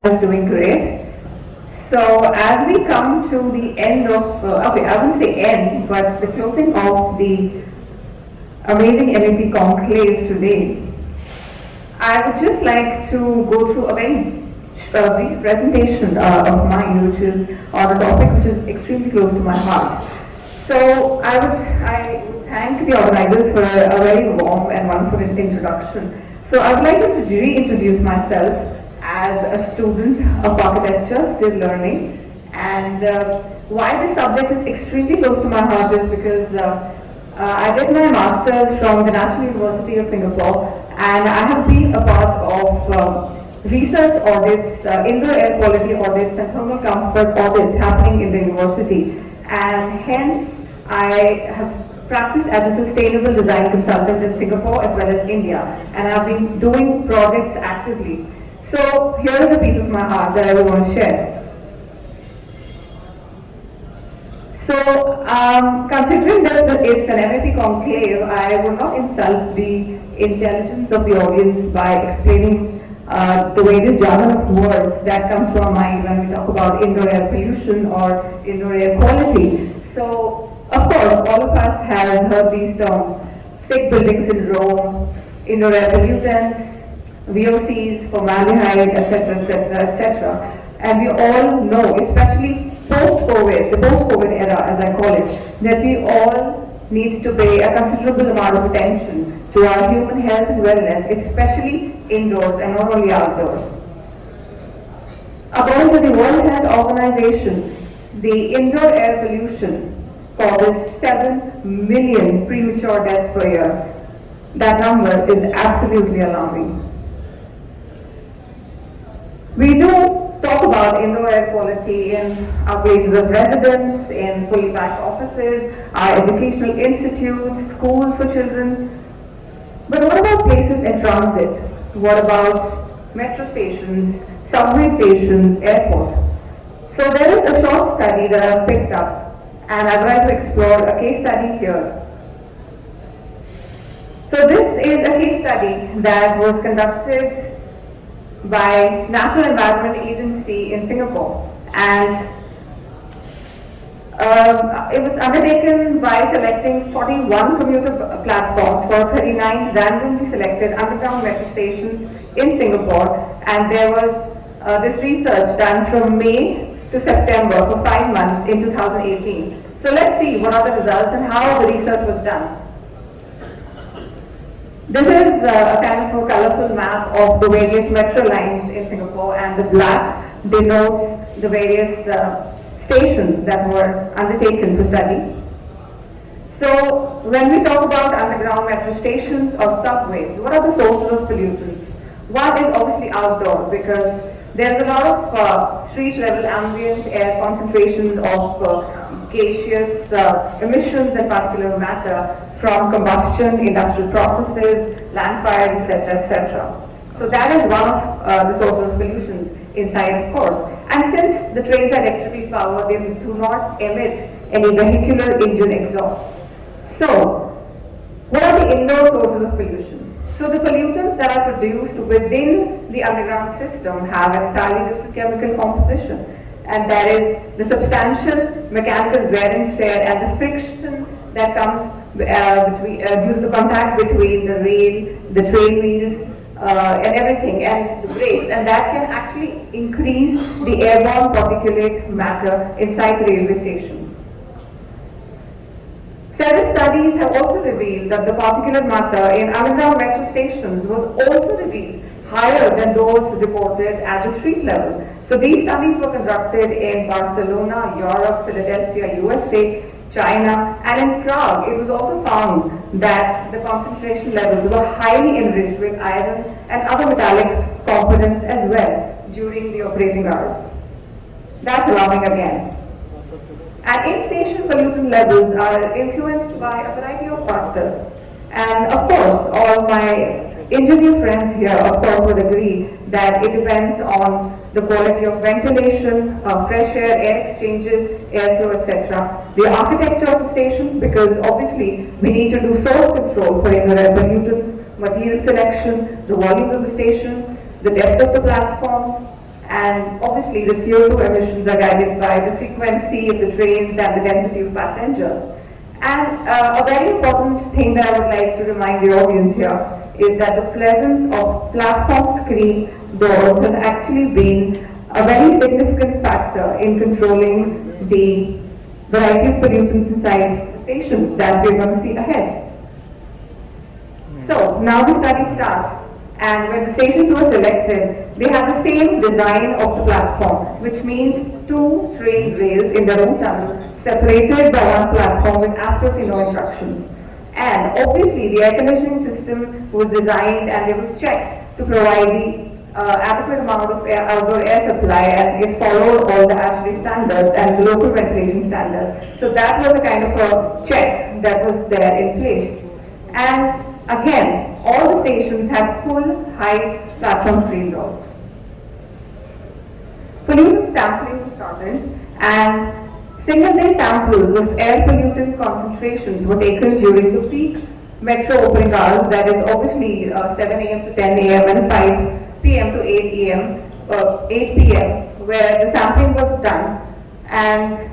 is doing great. So as we come to the end of, okay, I wouldn't say end, but the closing of the amazing MEP conclave today, I would just like to go through a very brief presentation of mine, which is on a topic which is extremely close to my heart. So I would thank the organizers for a very warm and wonderful introduction. So I would like to reintroduce myself as a student of architecture, still learning, and why this subject is extremely close to my heart is because I did my master's from the National University of Singapore, and I have been a part of research audits, indoor air quality audits, and thermal comfort audits happening in the university. And hence, I have practiced as a sustainable design consultant in Singapore as well as India, and I've been doing projects actively. So here is a piece of my heart that I would want to share. So, considering that it's an MEP conclave, I will not insult the intelligence of the audience by explaining the various jargon of words that comes to our mind when we talk about indoor air pollution or indoor air quality. So, of course, all of us have heard these terms: thick building syndrome, indoor air pollutants, VOCs, formaldehyde, etc., etc., etc. And we all know, especially post-COVID, the post-COVID era, as I call it, that we all need to pay a considerable amount of attention to our human health and wellness, especially indoors and not only outdoors. According to the World Health Organization, the indoor air pollution causes 7 million premature deaths per year. That number is absolutely alarming. We do talk about indoor air quality in our places of residence, in fully packed offices, our educational institutes, schools for children. But what about places in transit? What about metro stations, subway stations, airport? So there is a short study that I've picked up, and I'd like to explore a case study here. So this is a case study that was conducted by National Environment Agency in Singapore, and it was undertaken by selecting 41 commuter platforms for 39 randomly selected underground metro stations in Singapore, and there was this research done from May to September for 5 months in 2018. So let's see what are the results and how the research was done. This is a kind of a colorful map of the various metro lines in Singapore, and the black denotes the various stations that were undertaken to study. So when we talk about underground metro stations or subways, what are the sources of pollutants? One is obviously outdoor, because there's a lot of street level ambient air concentration of gaseous emissions and particulate matter from combustion, industrial processes, land fires, etc., etc. So that is one of the sources of pollution inside, of course. And since the trains are electrically powered, they do not emit any vehicular engine exhaust. So, what are the indoor sources of pollution? So the pollutants that are produced within the underground system have an entirely different chemical composition, and that is the substantial mechanical wear and tear and the friction that comes due to the contact between the rail, the train wheels, and everything, and the brakes, and that can actually increase the airborne particulate matter inside the railway stations. Several studies have also revealed that the particulate matter in underground metro stations was also revealed higher than those reported at the street level. So these studies were conducted in Barcelona, Europe, Philadelphia, USA, China, and in Prague. It was also found that the concentration levels were highly enriched with iron and other metallic components as well during the operating hours. That's alarming again. And in-station pollutant levels are influenced by a variety of factors. And of course, all my engineer friends here, of course, would agree that it depends on the quality of ventilation, fresh air exchanges, airflow, etc. The architecture of the station, because obviously we need to do source control for indoor air pollutants, material selection, the volume of the station, the depth of the platforms, And obviously the CO2 emissions are guided by the frequency of the trains and the density of passengers. And a very important thing that I would like to remind the audience here is that the presence of platform screen doors has actually been a very significant factor in controlling the variety of pollutants inside the stations that we're going to see ahead. So now the study starts, and when the stations were selected, they have the same design of the platform, which means two train rails in their own tunnel, separated by one platform with absolutely no interruptions. And obviously the air conditioning system was designed and it was checked to provide the adequate amount of outdoor air supply, and it followed all the ASHRAE standards and the local ventilation standards. So that was a kind of a check that was there in place. And again, all the stations have full height platform screen doors. Pollutant sampling was started, and single-day samples of air pollutant concentrations were taken during the peak metro opening hours, that is obviously 7 a.m. to 10 a.m. and 5 p.m. to 8 a.m. 8 p.m. where the sampling was done. And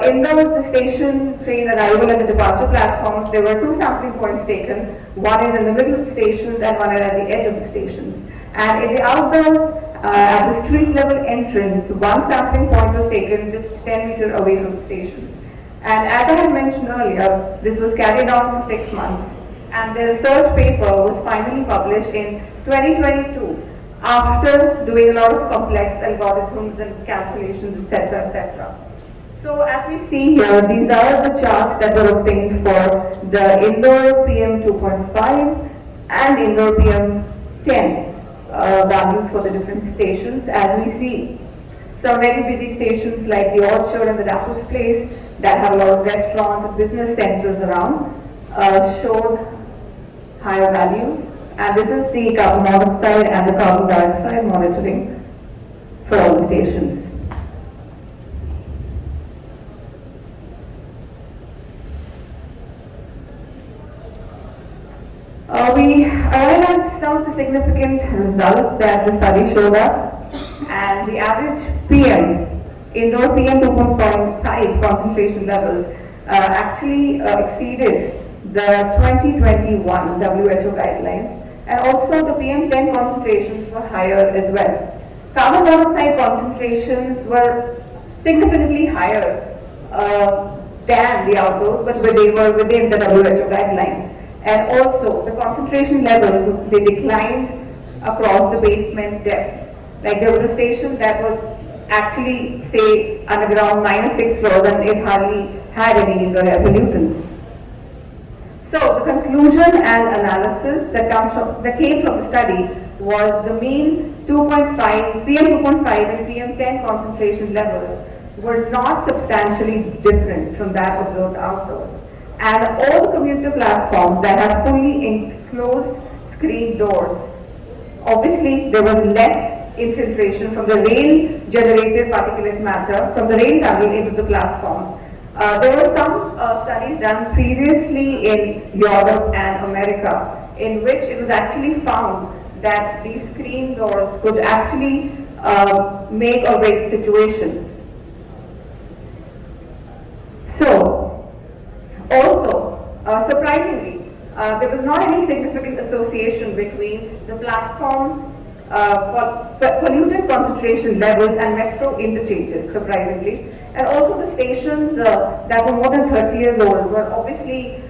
in the station train arrival and the departure platforms, there were two sampling points taken. One is in the middle of the stations and one is at the edge of the stations. And in the outdoors, at the street level entrance, one sampling point was taken just 10 meters away from the stations. And as I had mentioned earlier, this was carried on for 6 months. And the research paper was finally published in 2022 after doing a lot of complex algorithms and calculations, etc., etc. So as we see here, these are the charts that were obtained for the indoor PM 2.5 and indoor PM 10 values for the different stations. As we see, some very busy stations like the Orchard and the Raffles Place that have a lot of restaurants and business centers around showed higher values. And this is the carbon monoxide and the carbon dioxide monitoring for all the stations. We arrived at some of the significant results that the study showed us, and the average PM, indoor PM 2.5 concentration levels actually exceeded the 2021 WHO guidelines, and also the PM 10 concentrations were higher as well. Carbon monoxide concentrations were significantly higher than the outdoors, but they were within the WHO guidelines. And also, the concentration levels, they declined across the basement depths. Like there was a station that was actually, say, underground -6 floors, and it hardly had any indoor air pollutants. So the conclusion and analysis that came from the study was the mean 2.5, PM 2.5 and PM 10 concentration levels were not substantially different from that observed outdoors. And all the commuter platforms that have fully enclosed screen doors, obviously there was less infiltration from the rain-generated particulate matter from the rain tunnel into the platform. There were some studies done previously in Europe and America in which it was actually found that these screen doors could actually make or break the situation. So, also, surprisingly, there was not any significant association between the platform pollutant concentration levels and metro interchanges, surprisingly. And also the stations that were more than 30 years old were obviously,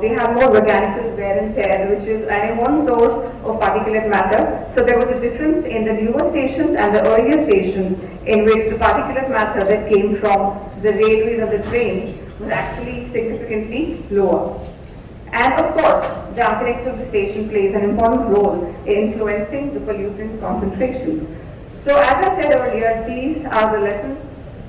they have more mechanical wear and tear, which is an important source of particulate matter. So there was a difference in the newer stations and the earlier stations in which the particulate matter that came from the railways and the trains was actually significantly lower. And of course, the architecture of the station plays an important role in influencing the pollutant concentrations. So as I said earlier, these are the lessons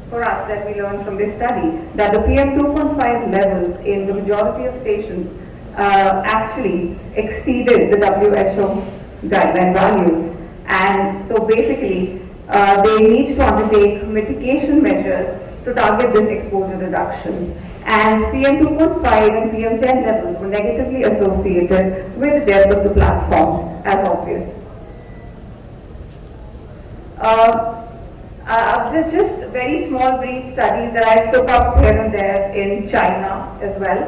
for us that we learned from this study, that the PM 2.5 levels in the majority of stations actually exceeded the WHO guideline values. And so basically, they need to undertake mitigation measures to target this exposure reduction. And PM 2.5 and PM 10 levels were negatively associated with the depth of the platforms, as obvious. There's just very small brief studies that I took up here and there in China as well,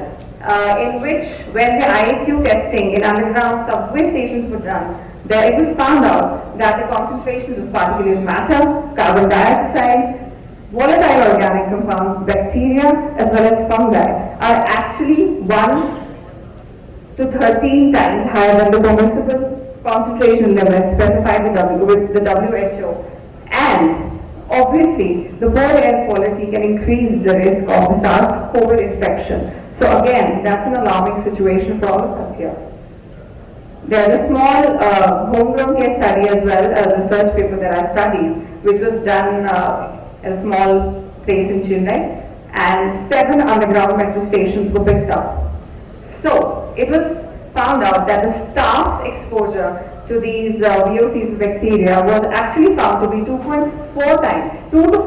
in which when the IAQ testing in underground subway stations were done, there it was found out that the concentrations of particulate matter, carbon dioxide, volatile organic compounds, bacteria as well as fungi are actually 1 to 13 times higher than the permissible concentration limit specified with the WHO. And obviously, the poor air quality can increase the risk of the SARS-CoV infection. So again, that's an alarming situation for all of us here. There's a small homegrown case study as well, a research paper that I studied, which was done at a small place in Chennai, and 7 underground metro stations were picked up. So it was found out that the staff's exposure to these VOCs bacteria was actually found to be 2 to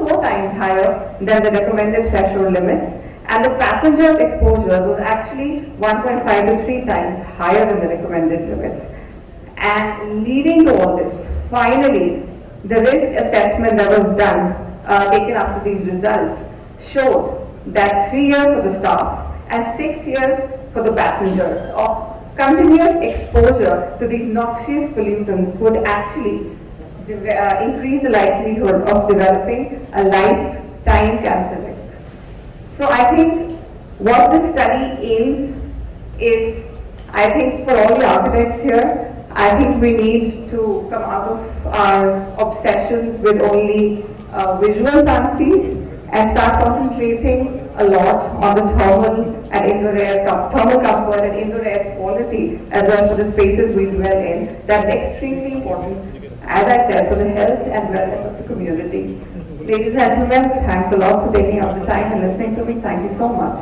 4 times higher than the recommended threshold limits, and the passengers' exposure was actually 1.5 to 3 times higher than the recommended limits. And leading to all this, finally, the risk assessment that was done, taken after these results, showed that 3 years for the staff and 6 years for the passengers of continuous exposure to these noxious pollutants would actually increase the likelihood of developing a lifetime cancer risk. So I think what this study aims is, I think for all the architects here, I think we need to come out of our obsessions with only visual fantasies and start concentrating a lot on the thermal comfort and indoor air quality as well for the spaces we dwell in. That's extremely important, as I said, for the health and wellness of the community. Ladies and gentlemen, thanks a lot for taking out the time and listening to me. Thank you so much.